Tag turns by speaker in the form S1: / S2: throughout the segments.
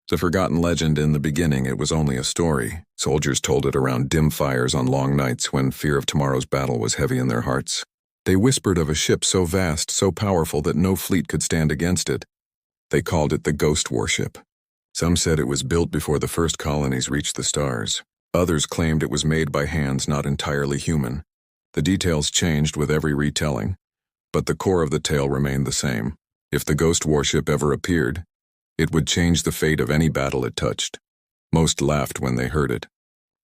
S1: The forgotten legend in the beginning, it was only a story. Soldiers told it around dim fires on long nights when fear of tomorrow's battle was heavy in their hearts. They whispered of a ship so vast, so powerful that no fleet could stand against it. They called it the Ghost Warship. Some said it was built before the first colonies reached the stars. Others claimed it was made by hands not entirely human. The details changed with every retelling, but the core of the tale remained the same. If the Ghost Warship ever appeared, it would change the fate of any battle it touched. Most laughed when they heard it.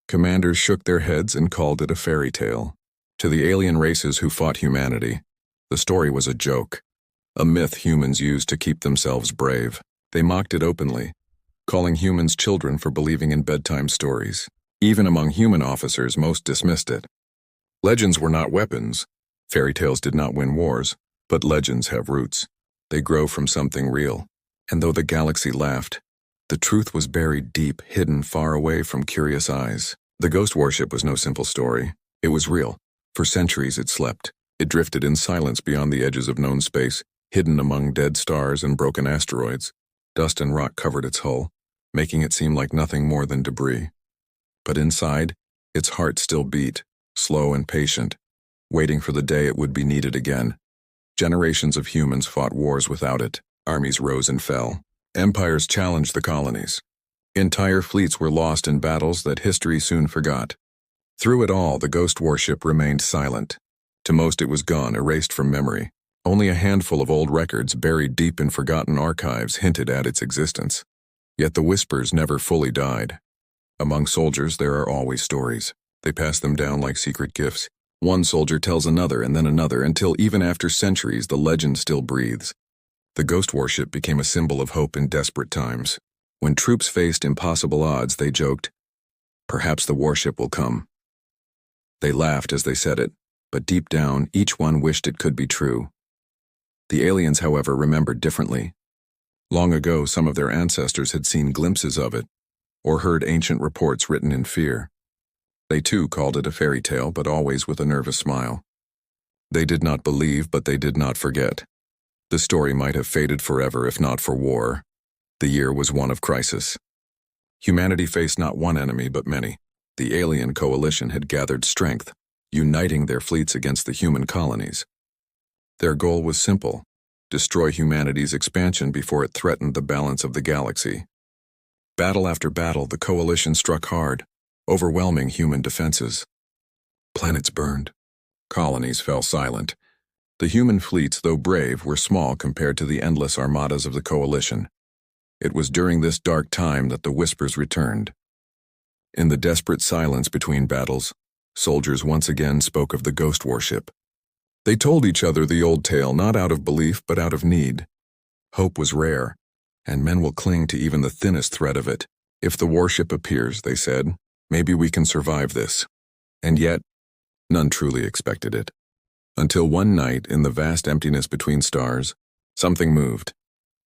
S1: Commanders shook their heads and called it a fairy tale. To the alien races who fought humanity, the story was a joke, a myth humans used to keep themselves brave. They mocked it openly, calling humans children for believing in bedtime stories. Even among human officers, most dismissed it. Legends were not weapons. Fairy tales did not win wars, but legends have roots. They grow from something real. And though the galaxy laughed, the truth was buried deep, hidden far away from curious eyes. The Ghost Warship was no simple story. It was real. For centuries it slept. It drifted in silence beyond the edges of known space, hidden among dead stars and broken asteroids. Dust and rock covered its hull, making it seem like nothing more than debris. But inside, its heart still beat, slow and patient, waiting for the day it would be needed again. Generations of humans fought wars without it. Armies rose and fell. Empires challenged the colonies. Entire fleets were lost in battles that history soon forgot. Through it all, the Ghost Warship remained silent. To most it was gone, erased from memory. Only a handful of old records buried deep in forgotten archives hinted at its existence. Yet the whispers never fully died. Among soldiers there are always stories. They pass them down like secret gifts. One soldier tells another and then another until even after centuries the legend still breathes. The Ghost Warship became a symbol of hope in desperate times. When troops faced impossible odds, they joked, "Perhaps the warship will come." They laughed as they said it, but deep down, each one wished it could be true. The aliens, however, remembered differently. Long ago, some of their ancestors had seen glimpses of it, or heard ancient reports written in fear. They too called it a fairy tale, but always with a nervous smile. They did not believe, but they did not forget. The story might have faded forever if not for war. The year was one of crisis. Humanity faced not one enemy, but many. The alien coalition had gathered strength, uniting their fleets against the human colonies. Their goal was simple: destroy humanity's expansion before it threatened the balance of the galaxy. Battle after battle, the coalition struck hard, overwhelming human defenses. Planets burned. Colonies fell silent. The human fleets, though brave, were small compared to the endless armadas of the coalition. It was during this dark time that the whispers returned. In the desperate silence between battles, soldiers once again spoke of the Ghost Warship. They told each other the old tale, not out of belief, but out of need. Hope was rare, and men will cling to even the thinnest thread of it. If the warship appears, they said, maybe we can survive this. And yet, none truly expected it. Until one night, in the vast emptiness between stars, something moved.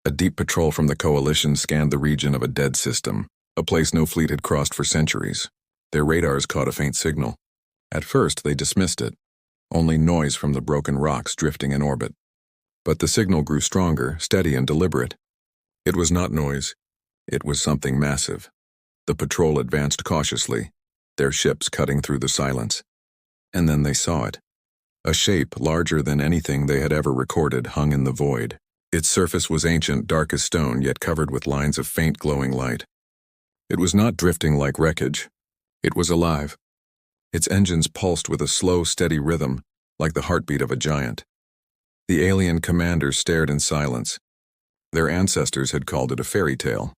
S1: A deep patrol from the coalition scanned the region of a dead system, a place no fleet had crossed for centuries. Their radars caught a faint signal. At first, they dismissed it, only noise from the broken rocks drifting in orbit. But the signal grew stronger, steady and deliberate. It was not noise. It was something massive. The patrol advanced cautiously, their ships cutting through the silence. And then they saw it. A shape larger than anything they had ever recorded hung in the void. Its surface was ancient, dark as stone, yet covered with lines of faint glowing light. It was not drifting like wreckage. It was alive. Its engines pulsed with a slow, steady rhythm, like the heartbeat of a giant. The alien commanders stared in silence. Their ancestors had called it a fairy tale.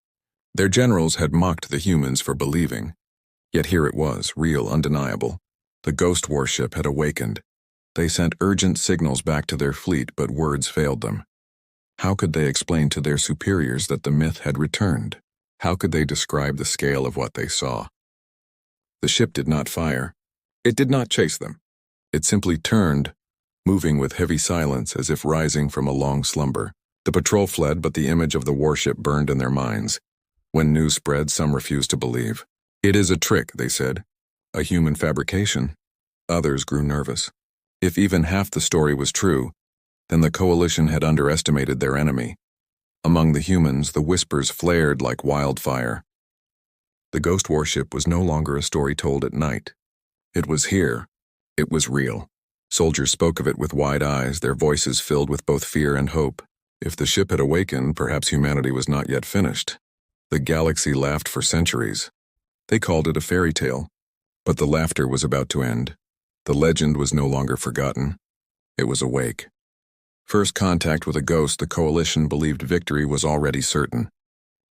S1: Their generals had mocked the humans for believing. Yet here it was, real, undeniable. The Ghost Warship had awakened. They sent urgent signals back to their fleet, but words failed them. How could they explain to their superiors that the myth had returned? How could they describe the scale of what they saw? The ship did not fire. It did not chase them. It simply turned, moving with heavy silence as if rising from a long slumber. The patrol fled, but the image of the warship burned in their minds. When news spread, some refused to believe. "It is a trick," they said. "A human fabrication." Others grew nervous. If even half the story was true, then the coalition had underestimated their enemy. Among the humans, the whispers flared like wildfire. The ghost warship was no longer a story told at night. It was here. It was real. Soldiers spoke of it with wide eyes, their voices filled with both fear and hope. If the ship had awakened, perhaps humanity was not yet finished. The galaxy laughed for centuries. They called it a fairy tale. But the laughter was about to end. The legend was no longer forgotten. It was awake. First contact with a ghost, the Coalition believed victory was already certain.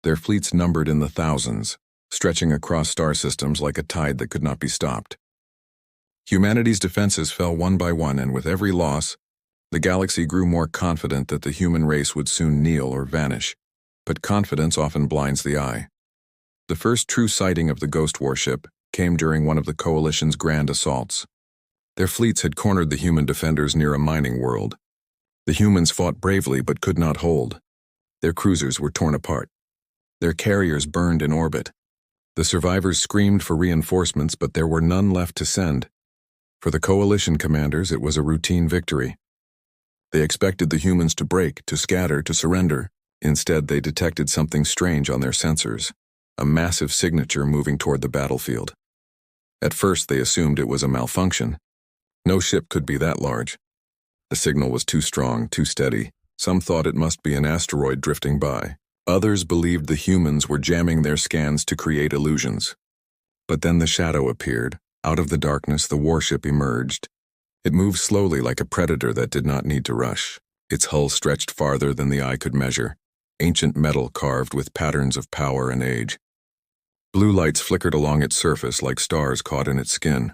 S1: Their fleets numbered in the thousands, stretching across star systems like a tide that could not be stopped. Humanity's defenses fell one by one, and with every loss, the galaxy grew more confident that the human race would soon kneel or vanish. But confidence often blinds the eye. The first true sighting of the ghost warship came during one of the Coalition's grand assaults. Their fleets had cornered the human defenders near a mining world. The humans fought bravely but could not hold. Their cruisers were torn apart. Their carriers burned in orbit. The survivors screamed for reinforcements, but there were none left to send. For the Coalition commanders, it was a routine victory. They expected the humans to break, to scatter, to surrender. Instead, they detected something strange on their sensors, a massive signature moving toward the battlefield. At first, they assumed it was a malfunction. No ship could be that large. The signal was too strong, too steady. Some thought it must be an asteroid drifting by. Others believed the humans were jamming their scans to create illusions. But then the shadow appeared. Out of the darkness, the warship emerged. It moved slowly like a predator that did not need to rush. Its hull stretched farther than the eye could measure, ancient metal carved with patterns of power and age. Blue lights flickered along its surface like stars caught in its skin.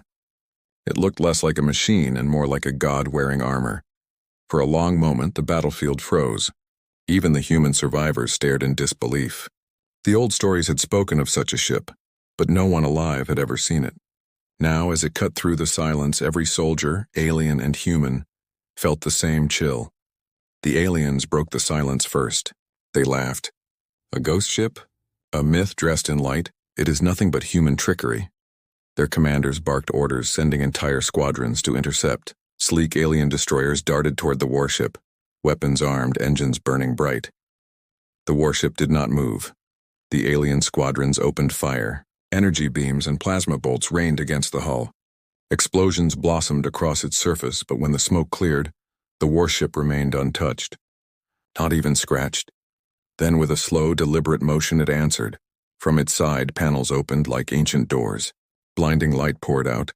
S1: It looked less like a machine and more like a god wearing armor. For a long moment, the battlefield froze. Even the human survivors stared in disbelief. The old stories had spoken of such a ship, but no one alive had ever seen it. Now, as it cut through the silence, every soldier, alien and human, felt the same chill. The aliens broke the silence first. They laughed. A ghost ship? A myth dressed in light? It is nothing but human trickery. Their commanders barked orders, sending entire squadrons to intercept. Sleek alien destroyers darted toward the warship, weapons armed, engines burning bright. The warship did not move. The alien squadrons opened fire. Energy beams and plasma bolts rained against the hull. Explosions blossomed across its surface, but when the smoke cleared, the warship remained untouched. Not even scratched. Then with a slow, deliberate motion it answered. From its side, panels opened like ancient doors. Blinding light poured out,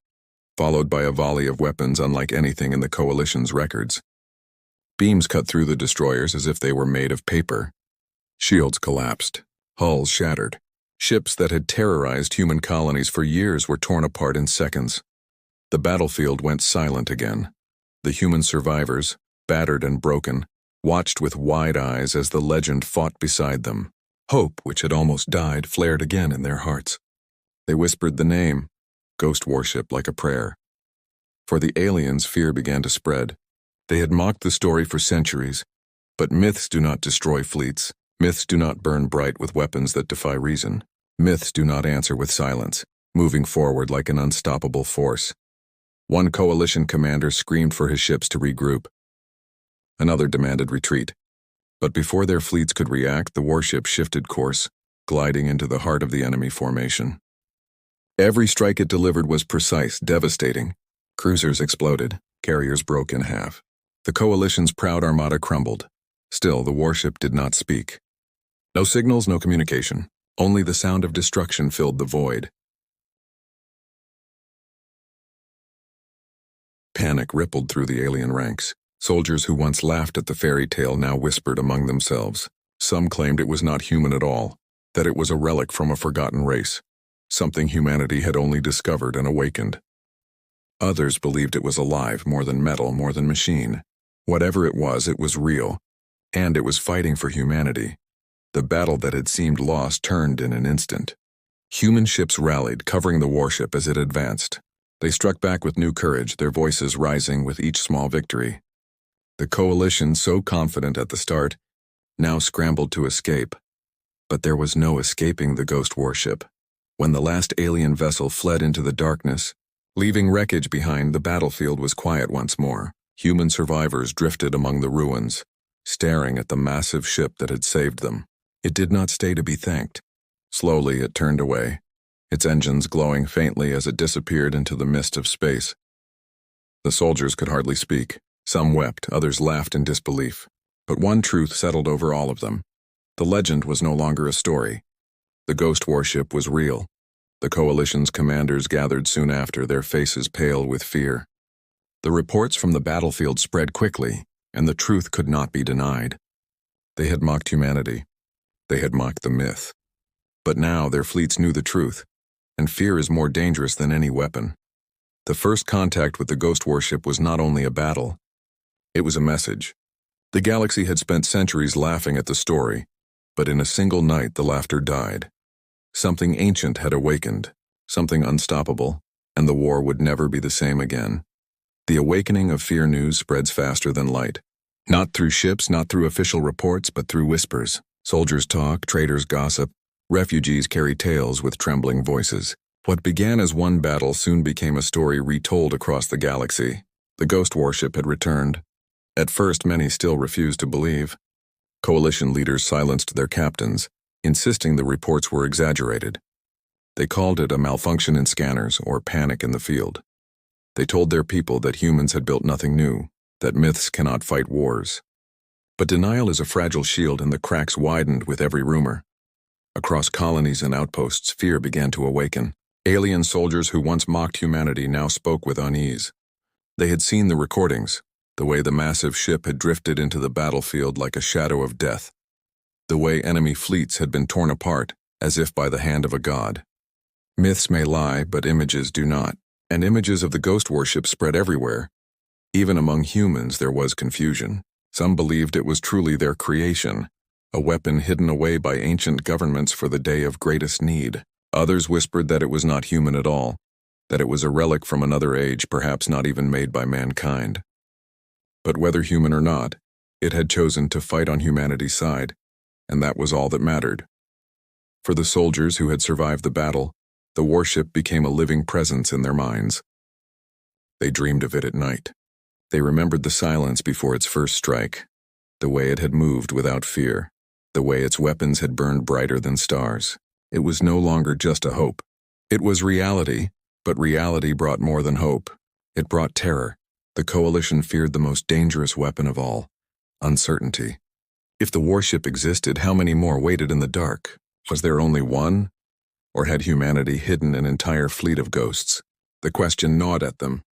S1: followed by a volley of weapons unlike anything in the Coalition's records. Beams cut through the destroyers as if they were made of paper. Shields collapsed. Hulls shattered. Ships that had terrorized human colonies for years were torn apart in seconds. The battlefield went silent again. The human survivors, battered and broken, watched with wide eyes as the legend fought beside them. Hope, which had almost died, flared again in their hearts. They whispered the name, Ghost Warship, like a prayer. For the aliens, fear began to spread. They had mocked the story for centuries, but myths do not destroy fleets. Myths do not burn bright with weapons that defy reason. Myths do not answer with silence, moving forward like an unstoppable force. One Coalition commander screamed for his ships to regroup. Another demanded retreat. But before their fleets could react, the warship shifted course, gliding into the heart of the enemy formation. Every strike it delivered was precise, devastating. Cruisers exploded, carriers broke in half. The Coalition's proud armada crumbled. Still, the warship did not speak. No signals, no communication. Only the sound of destruction filled the void. Panic rippled through the alien ranks. Soldiers who once laughed at the fairy tale now whispered among themselves. Some claimed it was not human at all, that it was a relic from a forgotten race, something humanity had only discovered and awakened. Others believed it was alive, more than metal, more than machine. Whatever it was real, and it was fighting for humanity. The battle that had seemed lost turned in an instant. Human ships rallied, covering the warship as it advanced. They struck back with new courage, their voices rising with each small victory. The Coalition, so confident at the start, now scrambled to escape. But there was no escaping the ghost warship. When the last alien vessel fled into the darkness, leaving wreckage behind, the battlefield was quiet once more. Human survivors drifted among the ruins. staring at the massive ship that had saved them. It did not stay to be thanked. Slowly it turned away, its engines glowing faintly as it disappeared into the mist of space. The soldiers could hardly speak. Some wept, others laughed in disbelief. But one truth settled over all of them. The legend was no longer a story. The ghost warship was real. The coalition's commanders gathered soon after, their faces pale with fear. The reports from the battlefield spread quickly, and the truth could not be denied. They had mocked humanity. They had mocked the myth. But now their fleets knew the truth, and fear is more dangerous than any weapon. The first contact with the ghost warship was not only a battle, it was a message. The galaxy had spent centuries laughing at the story, but in a single night the laughter died. Something ancient had awakened, something unstoppable, and the war would never be the same again. The awakening of fear news spreads faster than light. Not through ships, not through official reports, but through whispers. Soldiers talk, traders gossip, refugees carry tales with trembling voices. What began as one battle soon became a story retold across the galaxy. The ghost warship had returned. At first, many still refused to believe. Coalition leaders silenced their captains, insisting the reports were exaggerated. They called it a malfunction in scanners or panic in the field. They told their people that humans had built nothing new, that myths cannot fight wars. But denial is a fragile shield, and the cracks widened with every rumor. Across colonies and outposts, fear began to awaken. Alien soldiers who once mocked humanity now spoke with unease. They had seen the recordings, the way the massive ship had drifted into the battlefield like a shadow of death, the way enemy fleets had been torn apart, as if by the hand of a god. Myths may lie, but images do not, and images of the ghost warship spread everywhere. Even among humans there was confusion. Some believed it was truly their creation, a weapon hidden away by ancient governments for the day of greatest need. Others whispered that it was not human at all, that it was a relic from another age, perhaps not even made by mankind. But whether human or not, it had chosen to fight on humanity's side, and that was all that mattered. For the soldiers who had survived the battle, the warship became a living presence in their minds. They dreamed of it at night. They remembered the silence before its first strike, the way it had moved without fear, the way its weapons had burned brighter than stars. It was no longer just a hope. It was reality, but reality brought more than hope. It brought terror. The coalition feared the most dangerous weapon of all, uncertainty. If the warship existed, how many more waited in the dark? Was there only one? Or had humanity hidden an entire fleet of ghosts? The question gnawed at them.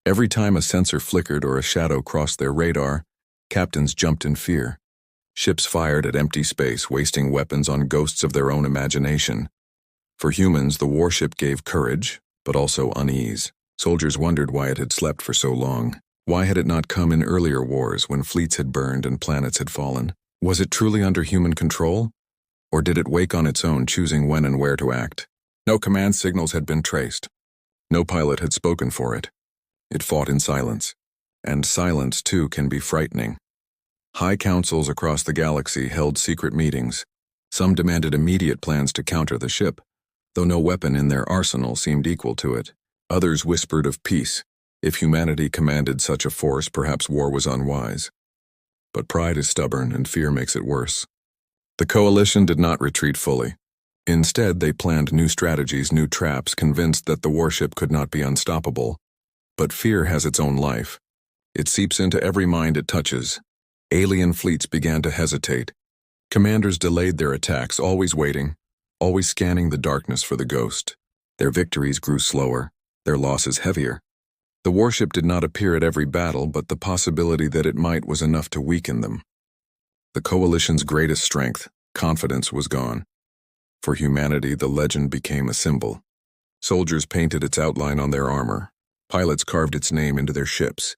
S1: Every time a sensor flickered or a shadow crossed their radar, captains jumped in fear. Ships fired at empty space, wasting weapons on ghosts of their own imagination. For humans, the warship gave courage, but also unease. Soldiers wondered why it had slept for so long. Why had it not come in earlier wars when fleets had burned and planets had fallen? Was it truly under human control? Or did it wake on its own, choosing when and where to act? No command signals had been traced. No pilot had spoken for it. It fought in silence. And silence, too, can be frightening. High councils across the galaxy held secret meetings. Some demanded immediate plans to counter the ship, though no weapon in their arsenal seemed equal to it. Others whispered of peace. If humanity commanded such a force, perhaps war was unwise. But pride is stubborn, and fear makes it worse. The coalition did not retreat fully. Instead, they planned new strategies, new traps, convinced that the warship could not be unstoppable. But fear has its own life. It seeps into every mind it touches. Alien fleets began to hesitate. Commanders delayed their attacks, always waiting, always scanning the darkness for the ghost. Their victories grew slower, their losses heavier. The warship did not appear at every battle, but the possibility that it might was enough to weaken them. The coalition's greatest strength, confidence, was gone. For humanity, the legend became a symbol. Soldiers painted its outline on their armor. Pilots carved its name into their ships.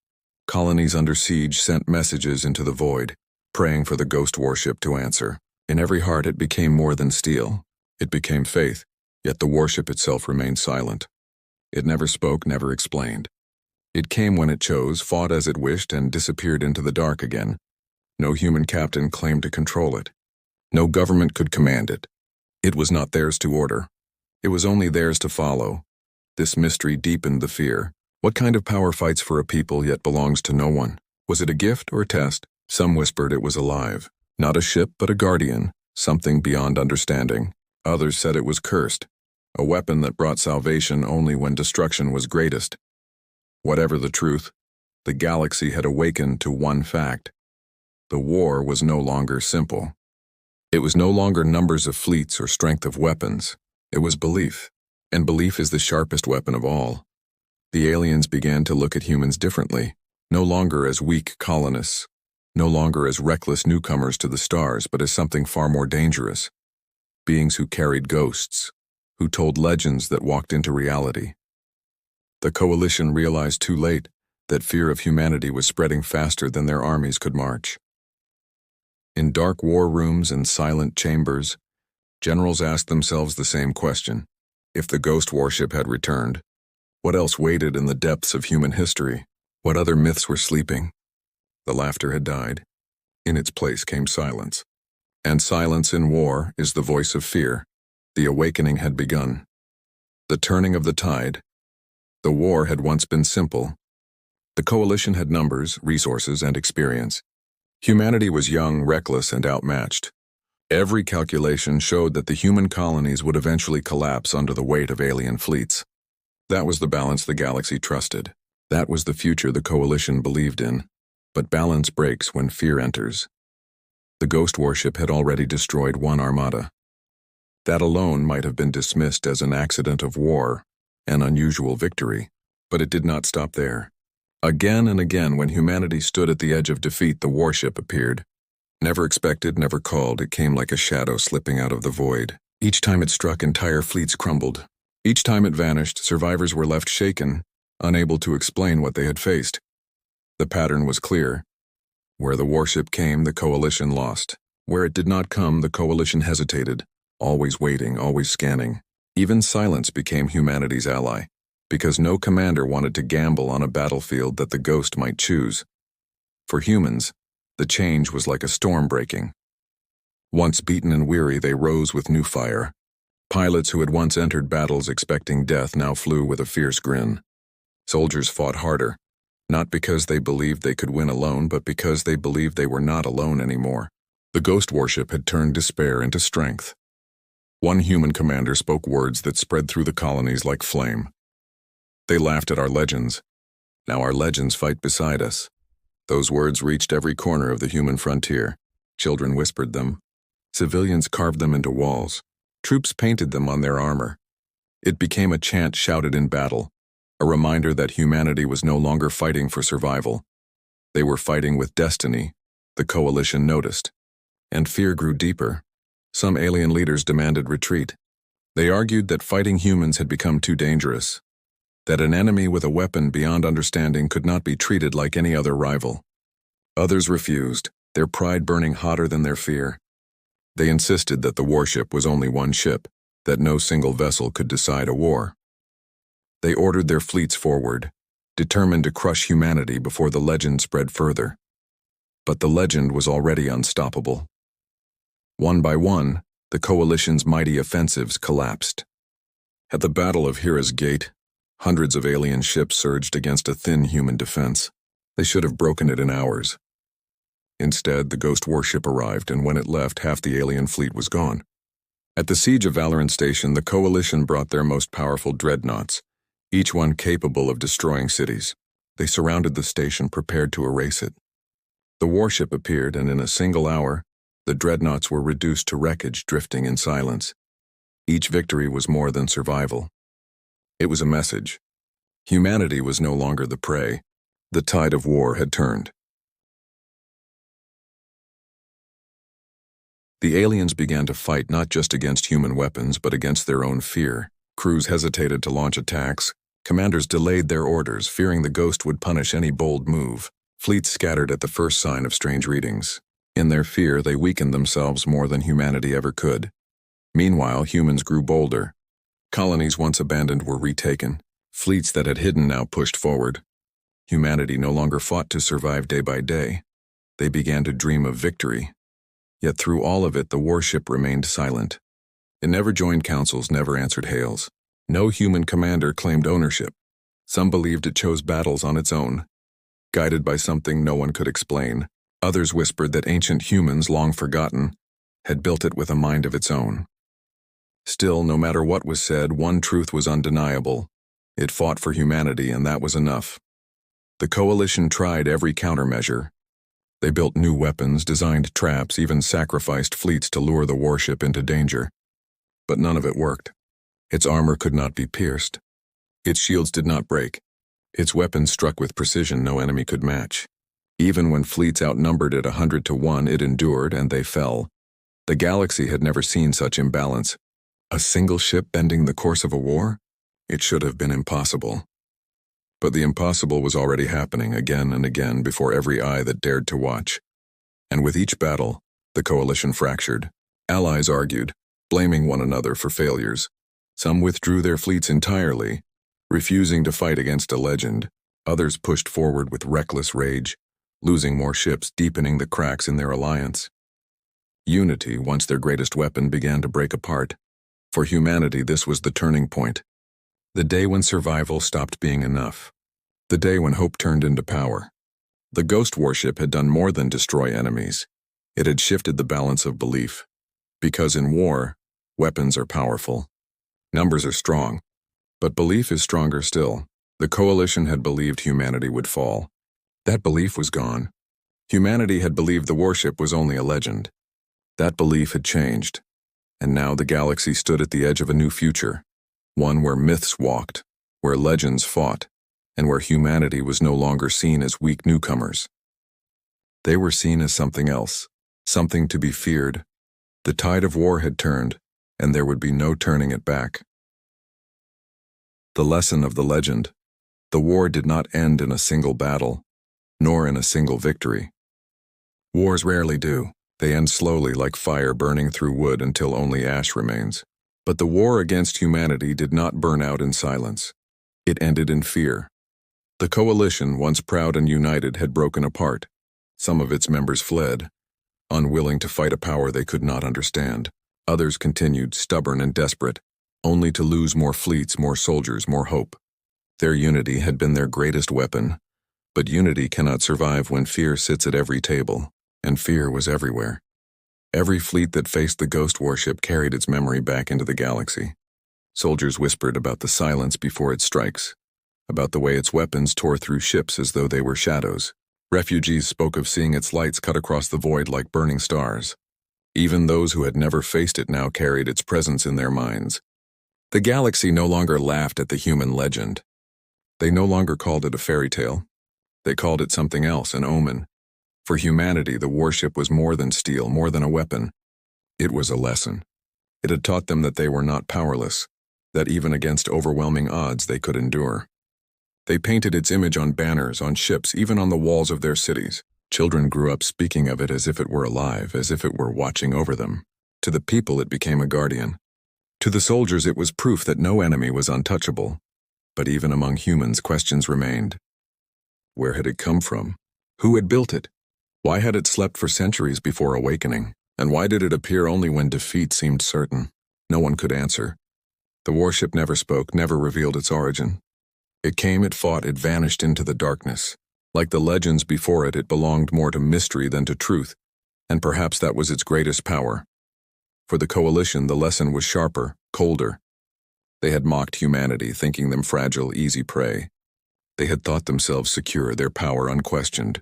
S1: Colonies under siege sent messages into the void, praying for the ghost warship to answer. In every heart it became more than steel. It became faith, yet the warship itself remained silent. It never spoke, never explained. It came when it chose, fought as it wished, and disappeared into the dark again. No human captain claimed to control it. No government could command it. It was not theirs to order. It was only theirs to follow. This mystery deepened the fear. What kind of power fights for a people yet belongs to no one? Was it a gift or a test? Some whispered it was alive, not a ship but a guardian, something beyond understanding. Others said it was cursed, a weapon that brought salvation only when destruction was greatest. Whatever the truth, the galaxy had awakened to one fact. The war was no longer simple. It was no longer numbers of fleets or strength of weapons. It was belief, and belief is the sharpest weapon of all. The aliens began to look at humans differently, no longer as weak colonists, no longer as reckless newcomers to the stars, but as something far more dangerous. Beings who carried ghosts, who told legends that walked into reality. The Coalition realized too late that fear of humanity was spreading faster than their armies could march. In dark war rooms and silent chambers, generals asked themselves the same question. If the ghost warship had returned, what else waited in the depths of human history? What other myths were sleeping? The laughter had died. In its place came silence. And silence in war is the voice of fear. The awakening had begun. The turning of the tide. The war had once been simple. The Coalition had numbers, resources, and experience. Humanity was young, reckless, and outmatched. Every calculation showed that the human colonies would eventually collapse under the weight of alien fleets. That was the balance the galaxy trusted. That was the future the Coalition believed in. But balance breaks when fear enters. The ghost warship had already destroyed one armada. That alone might have been dismissed as an accident of war, an unusual victory, but it did not stop there. Again and again, when humanity stood at the edge of defeat, the warship appeared. Never expected, never called, it came like a shadow slipping out of the void. Each time it struck, entire fleets crumbled. Each time it vanished, survivors were left shaken, unable to explain what they had faced. The pattern was clear. Where the warship came, the Coalition lost. Where it did not come, the Coalition hesitated, always waiting, always scanning. Even silence became humanity's ally, because no commander wanted to gamble on a battlefield that the ghost might choose. For humans, the change was like a storm breaking. Once beaten and weary, they rose with new fire. Pilots who had once entered battles expecting death now flew with a fierce grin. Soldiers fought harder, not because they believed they could win alone, but because they believed they were not alone anymore. The ghost warship had turned despair into strength. One human commander spoke words that spread through the colonies like flame. They laughed at our legends. Now our legends fight beside us. Those words reached every corner of the human frontier. Children whispered them. Civilians carved them into walls. Troops painted them on their armor. It became a chant shouted in battle, a reminder that humanity was no longer fighting for survival. They were fighting with destiny, the Coalition noticed. And fear grew deeper. Some alien leaders demanded retreat. They argued that fighting humans had become too dangerous, that an enemy with a weapon beyond understanding could not be treated like any other rival. Others refused, their pride burning hotter than their fear. They insisted that the warship was only one ship, that no single vessel could decide a war. They ordered their fleets forward, determined to crush humanity before the legend spread further. But the legend was already unstoppable. One by one, the Coalition's mighty offensives collapsed. At the Battle of Hera's Gate, hundreds of alien ships surged against a thin human defense. They should have broken it in hours. Instead, the ghost warship arrived, and when it left, half the alien fleet was gone. At the siege of Valorant Station, the Coalition brought their most powerful dreadnoughts, each one capable of destroying cities. They surrounded the station, prepared to erase it. The warship appeared, and in a single hour, the dreadnoughts were reduced to wreckage, drifting in silence. Each victory was more than survival. It was a message. Humanity was no longer the prey. The tide of war had turned. The aliens began to fight not just against human weapons, but against their own fear. Crews hesitated to launch attacks. Commanders delayed their orders, fearing the ghost would punish any bold move. Fleets scattered at the first sign of strange readings. In their fear, they weakened themselves more than humanity ever could. Meanwhile, humans grew bolder. Colonies once abandoned were retaken. Fleets that had hidden now pushed forward. Humanity no longer fought to survive day by day. They began to dream of victory. Yet through all of it, the warship remained silent. It never joined councils, never answered hails. No human commander claimed ownership. Some believed it chose battles on its own, guided by something no one could explain. Others whispered that ancient humans, long forgotten, had built it with a mind of its own. Still, no matter what was said, one truth was undeniable. It fought for humanity, and that was enough. The coalition tried every countermeasure. They built new weapons, designed traps, even sacrificed fleets to lure the warship into danger. But none of it worked. Its armor could not be pierced. Its shields did not break. Its weapons struck with precision no enemy could match. Even when fleets outnumbered it 100-1, it endured, and they fell. The galaxy had never seen such imbalance. A single ship bending the course of a war? It should have been impossible. But the impossible was already happening again and again before every eye that dared to watch. And with each battle, the coalition fractured. Allies argued, blaming one another for failures. Some withdrew their fleets entirely, refusing to fight against a legend. Others pushed forward with reckless rage, losing more ships, deepening the cracks in their alliance. Unity, once their greatest weapon, began to break apart. For humanity, this was the turning point. The day when survival stopped being enough. The day when hope turned into power. The ghost warship had done more than destroy enemies. It had shifted the balance of belief. Because in war, weapons are powerful. Numbers are strong. But belief is stronger still. The coalition had believed humanity would fall. That belief was gone. Humanity had believed the warship was only a legend. That belief had changed. And now the galaxy stood at the edge of a new future. One where myths walked, where legends fought, and where humanity was no longer seen as weak newcomers. They were seen as something else, something to be feared. The tide of war had turned, and there would be no turning it back. The lesson of the legend: the war did not end in a single battle, nor in a single victory. Wars rarely do. They end slowly, like fire burning through wood until only ash remains. But the war against humanity did not burn out in silence. It ended in fear. The coalition, once proud and united, had broken apart. Some of its members fled, unwilling to fight a power they could not understand. Others continued, stubborn and desperate, only to lose more fleets, more soldiers, more hope. Their unity had been their greatest weapon, but unity cannot survive when fear sits at every table, and fear was everywhere. Every fleet that faced the ghost warship carried its memory back into the galaxy. Soldiers whispered about the silence before it strikes, about the way its weapons tore through ships as though they were shadows. Refugees spoke of seeing its lights cut across the void like burning stars. Even those who had never faced it now carried its presence in their minds. The galaxy no longer laughed at the human legend. They no longer called it a fairy tale. They called it something else, an omen. For humanity, the warship was more than steel, more than a weapon. It was a lesson. It had taught them that they were not powerless, that even against overwhelming odds they could endure. They painted its image on banners, on ships, even on the walls of their cities. Children grew up speaking of it as if it were alive, as if it were watching over them. To the people, it became a guardian. To the soldiers, it was proof that no enemy was untouchable. But even among humans, questions remained. Where had it come from? Who had built it? Why had it slept for centuries before awakening? And why did it appear only when defeat seemed certain? No one could answer. The warship never spoke, never revealed its origin. It came, it fought, it vanished into the darkness. Like the legends before it, it belonged more to mystery than to truth, and perhaps that was its greatest power. For the coalition, the lesson was sharper, colder. They had mocked humanity, thinking them fragile, easy prey. They had thought themselves secure, their power unquestioned.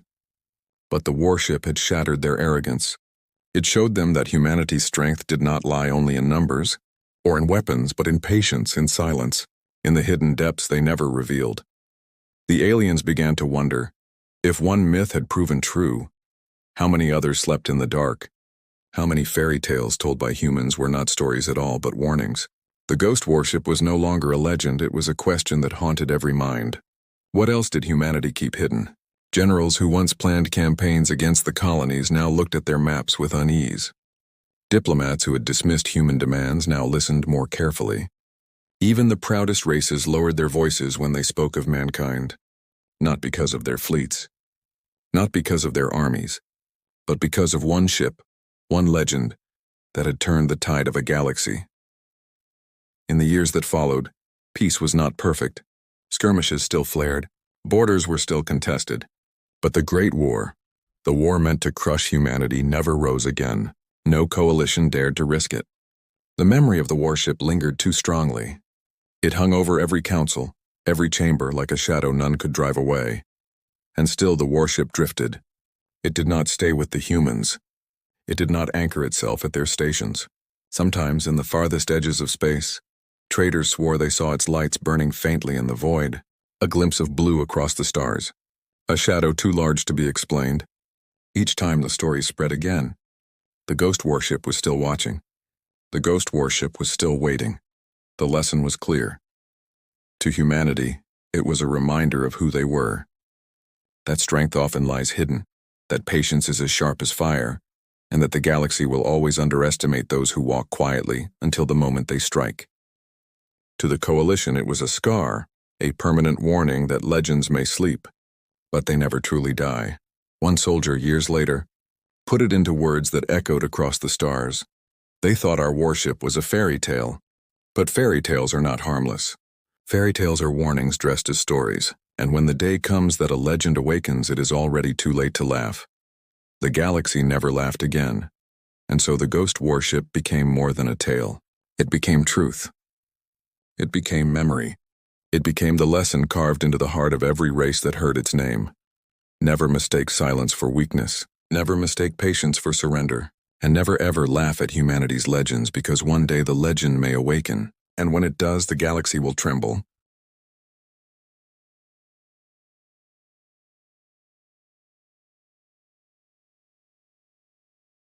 S1: But the warship had shattered their arrogance. It showed them that humanity's strength did not lie only in numbers, or in weapons, but in patience, in silence, in the hidden depths they never revealed. The aliens began to wonder, if one myth had proven true, how many others slept in the dark? How many fairy tales told by humans were not stories at all, but warnings? The ghost warship was no longer a legend, it was a question that haunted every mind. What else did humanity keep hidden? Generals who once planned campaigns against the colonies now looked at their maps with unease. Diplomats who had dismissed human demands now listened more carefully. Even the proudest races lowered their voices when they spoke of mankind, not because of their fleets, not because of their armies, but because of one ship, one legend, that had turned the tide of a galaxy. In the years that followed, peace was not perfect. Skirmishes still flared, borders were still contested. But the Great War, The war meant to crush humanity never rose again. No coalition dared to risk it. The memory of the warship lingered too strongly. It hung over every council, every chamber like a shadow none could drive away. And still the warship drifted. It did not stay with the humans. It did not anchor itself at their stations. Sometimes, in the farthest edges of space, traders swore they saw its lights burning faintly in the void, a glimpse of blue across the stars, a shadow too large to be explained. Each time the story spread again. The ghost warship was still watching. The ghost warship was still waiting. The lesson was clear. To humanity, it was a reminder of who they were. That strength often lies hidden, that patience is as sharp as fire, and that the galaxy will always underestimate those who walk quietly until the moment they strike. To the coalition, it was a scar, a permanent warning that legends may sleep, but they never truly die. One soldier, years later, put it into words that echoed across the stars. They thought our warship was a fairy tale, but fairy tales are not harmless. Fairy tales are warnings dressed as stories, and when the day comes that a legend awakens, it is already too late to laugh. The galaxy never laughed again, and so the ghost warship became more than a tale. It became truth. It became memory. It became the lesson carved into the heart of every race that heard its name. Never mistake silence for weakness. Never mistake patience for surrender. And never ever laugh at humanity's legends, because one day the legend may awaken, and when it does, the galaxy will tremble.